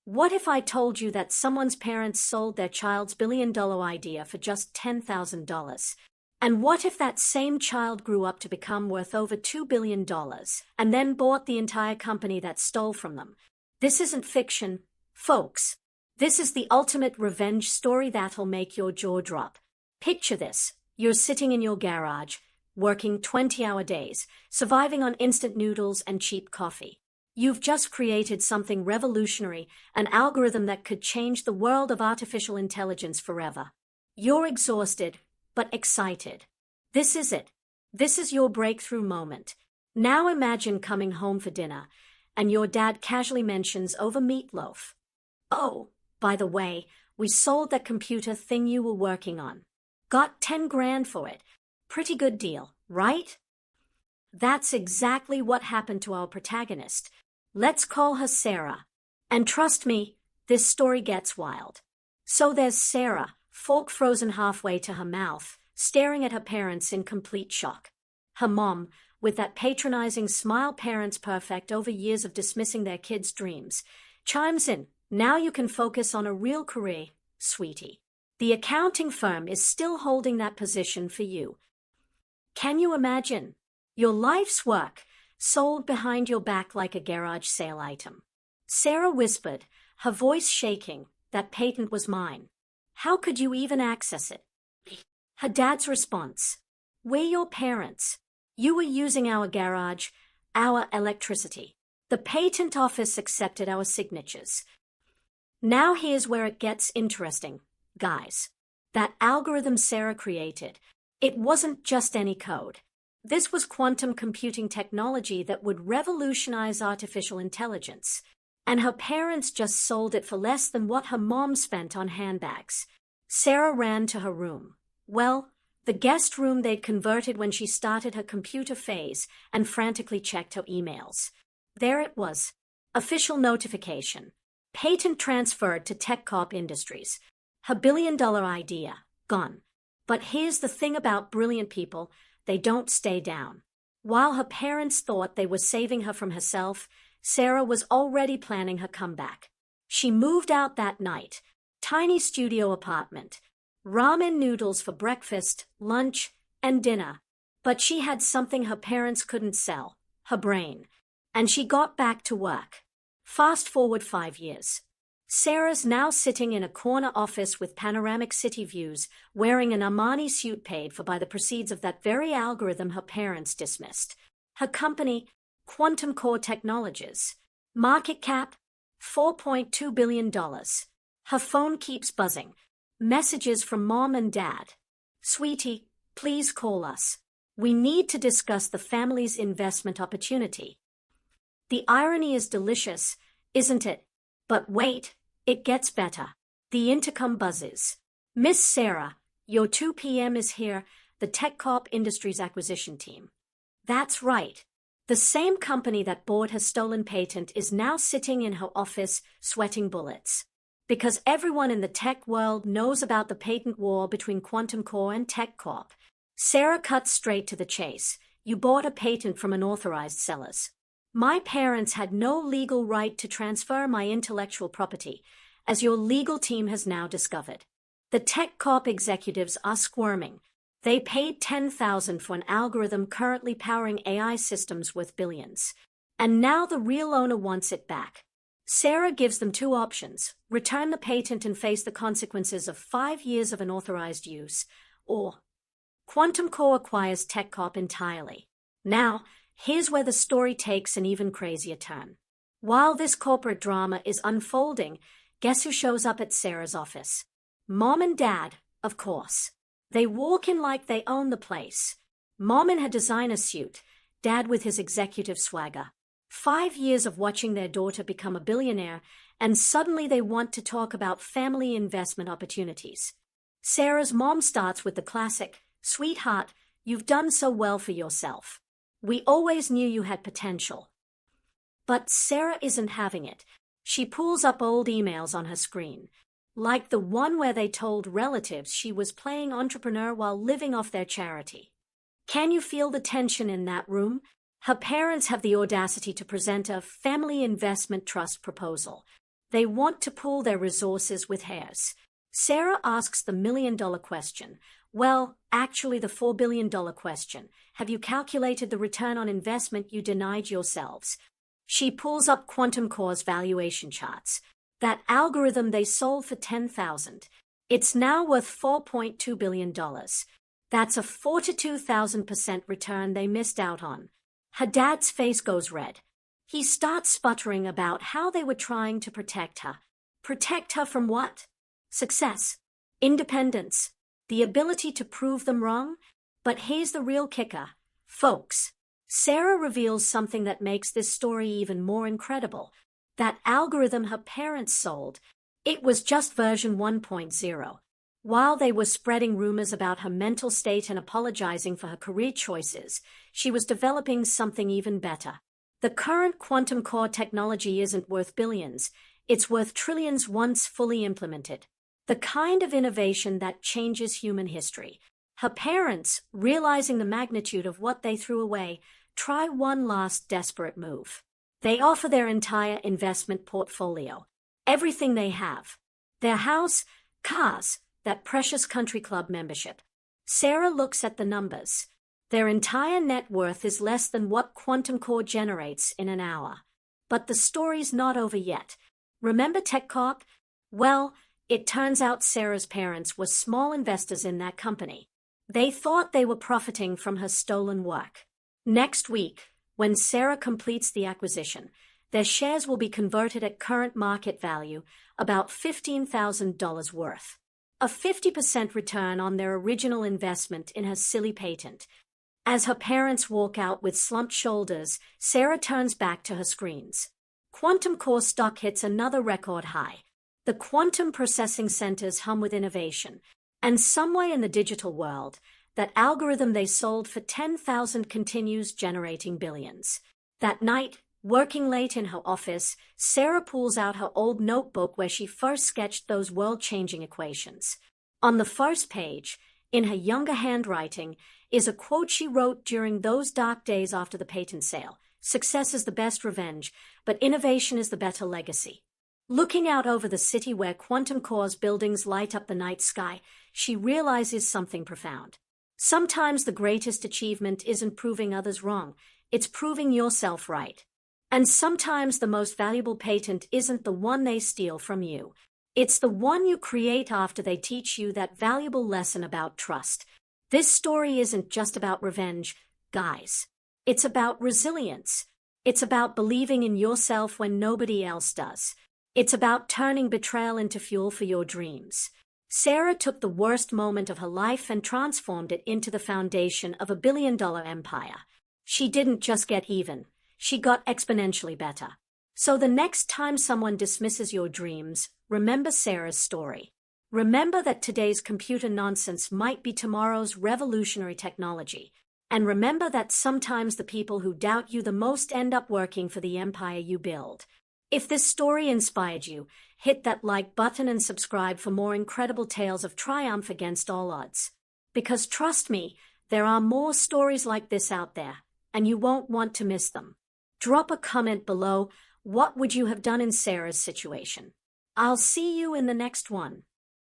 What if I told you that someone's parents sold their child's billion-dollar idea for just $10,000? And what if that same child grew up to become worth over $2 billion and then bought the entire company that stole from them? This isn't fiction, folks. This is the ultimate revenge story that'll make your jaw drop. Picture this. You're sitting in your garage, working 20-hour days, surviving on instant noodles and cheap coffee. You've just created something revolutionary, an algorithm that could change the world of artificial intelligence forever. You're exhausted, but excited. This is it. This is your breakthrough moment. Now imagine coming home for dinner, and your dad casually mentions over meatloaf. Oh, by the way, we sold that computer thing you were working on. Got 10 grand for it. Pretty good deal, right? That's exactly what happened to our protagonist. Let's call her Sarah. And trust me, this story gets wild. So there's Sarah, fork frozen halfway to her mouth, staring at her parents in complete shock. Her mom, with that patronizing smile parents perfect over years of dismissing their kids' dreams, chimes in. Now you can focus on a real career, sweetie. The accounting firm is still holding that position for you. Can you imagine? Your life's work, sold behind your back like a garage sale item. Sarah whispered, her voice shaking, that patent was mine. How could you even access it? Her dad's response. We're your parents. You were using our garage, our electricity. The patent office accepted our signatures. Now here's where it gets interesting, guys. That algorithm Sarah created, it wasn't just any code. This was quantum computing technology that would revolutionize artificial intelligence. And her parents just sold it for less than what her mom spent on handbags. Sarah ran to her room. Well, the guest room they'd converted when she started her computer phase, and frantically checked her emails. There it was. Official notification. Patent transferred to TechCorp Industries. Her billion-dollar idea, gone. But here's the thing about brilliant people, they don't stay down. While her parents thought they were saving her from herself, Sarah was already planning her comeback. She moved out that night. Tiny studio apartment. Ramen noodles for breakfast, lunch, and dinner. But she had something her parents couldn't sell, her brain. And she got back to work. Fast forward 5 years. Sarah's now sitting in a corner office with panoramic city views, wearing an Armani suit paid for by the proceeds of that very algorithm her parents dismissed. Her company, Quantum Core Technologies. Market cap, $4.2 billion. Her phone keeps buzzing. Messages from mom and dad. Sweetie, please call us. We need to discuss the family's investment opportunity. The irony is delicious, isn't it? But wait, it gets better. The intercom buzzes. Miss Sarah, your 2 p.m. is here, the TechCorp Industries acquisition team. That's right. The same company that bought her stolen patent is now sitting in her office, sweating bullets. Because everyone in the tech world knows about the patent war between Quantum Core and TechCorp. Sarah cuts straight to the chase. You bought a patent from unauthorized sellers. My parents had no legal right to transfer my intellectual property, as your legal team has now discovered. The TechCorp executives are squirming. They paid $10,000 for an algorithm currently powering AI systems worth billions. And now the real owner wants it back. Sarah gives them 2 options: return the patent and face the consequences of 5 years of unauthorized use, or Quantum Core acquires TechCorp entirely. Now, here's where the story takes an even crazier turn. While this corporate drama is unfolding, guess who shows up at Sarah's office? Mom and Dad, of course. They walk in like they own the place. Mom in her designer suit, Dad with his executive swagger. 5 years of watching their daughter become a billionaire, and suddenly they want to talk about family investment opportunities. Sarah's mom starts with the classic, "Sweetheart, you've done so well for yourself. We always knew you had potential." But Sarah isn't having it. She pulls up old emails on her screen, like the one where they told relatives she was playing entrepreneur while living off their charity. Can you feel the tension in that room? Her parents have the audacity to present a family investment trust proposal. They want to pool their resources with heirs. Sarah asks the million-dollar question. Well, actually the $4 billion question. Have you calculated the return on investment you denied yourselves? She pulls up Quantum Core's valuation charts. That algorithm they sold for $10,000. It's now worth $4.2 billion. That's a 42,000% return they missed out on. Her dad's face goes red. He starts sputtering about how they were trying to protect her. Protect her from what? Success. Independence. The ability to prove them wrong? But here's the real kicker. Folks. Sarah reveals something that makes this story even more incredible. That algorithm her parents sold, it was just version 1.0. While they were spreading rumors about her mental state and apologizing for her career choices, she was developing something even better. The current quantum core technology isn't worth billions, it's worth trillions once fully implemented. The kind of innovation that changes human history. Her parents, realizing the magnitude of what they threw away, try one last desperate move. They offer their entire investment portfolio. Everything they have. Their house, cars, that precious country club membership. Sarah looks at the numbers. Their entire net worth is less than what Quantum Core generates in an hour. But the story's not over yet. Remember TechCorp? Well, it turns out Sarah's parents were small investors in that company. They thought they were profiting from her stolen work. Next week, when Sarah completes the acquisition, their shares will be converted at current market value, about $15,000 worth. A 50% return on their original investment in her silly patent. As her parents walk out with slumped shoulders, Sarah turns back to her screens. Quantum Core stock hits another record high. The quantum processing centers hum with innovation. And somewhere in the digital world, that algorithm they sold for $10,000 continues generating billions. That night, working late in her office, Sarah pulls out her old notebook where she first sketched those world-changing equations. On the first page, in her younger handwriting, is a quote she wrote during those dark days after the patent sale. Success is the best revenge, but innovation is the better legacy. Looking out over the city where Quantum Core's buildings light up the night sky, she realizes something profound. Sometimes the greatest achievement isn't proving others wrong, it's proving yourself right. And sometimes the most valuable patent isn't the one they steal from you. It's the one you create after they teach you that valuable lesson about trust. This story isn't just about revenge, guys. It's about resilience. It's about believing in yourself when nobody else does. It's about turning betrayal into fuel for your dreams. Sarah took the worst moment of her life and transformed it into the foundation of a billion-dollar empire. She didn't just get even. She got exponentially better. So the next time someone dismisses your dreams, remember Sarah's story. Remember that today's computer nonsense might be tomorrow's revolutionary technology. And remember that sometimes the people who doubt you the most end up working for the empire you build. If this story inspired you, hit that like button and subscribe for more incredible tales of triumph against all odds. Because trust me, there are more stories like this out there, and you won't want to miss them. Drop a comment below. What would you have done in Sarah's situation? I'll see you in the next one.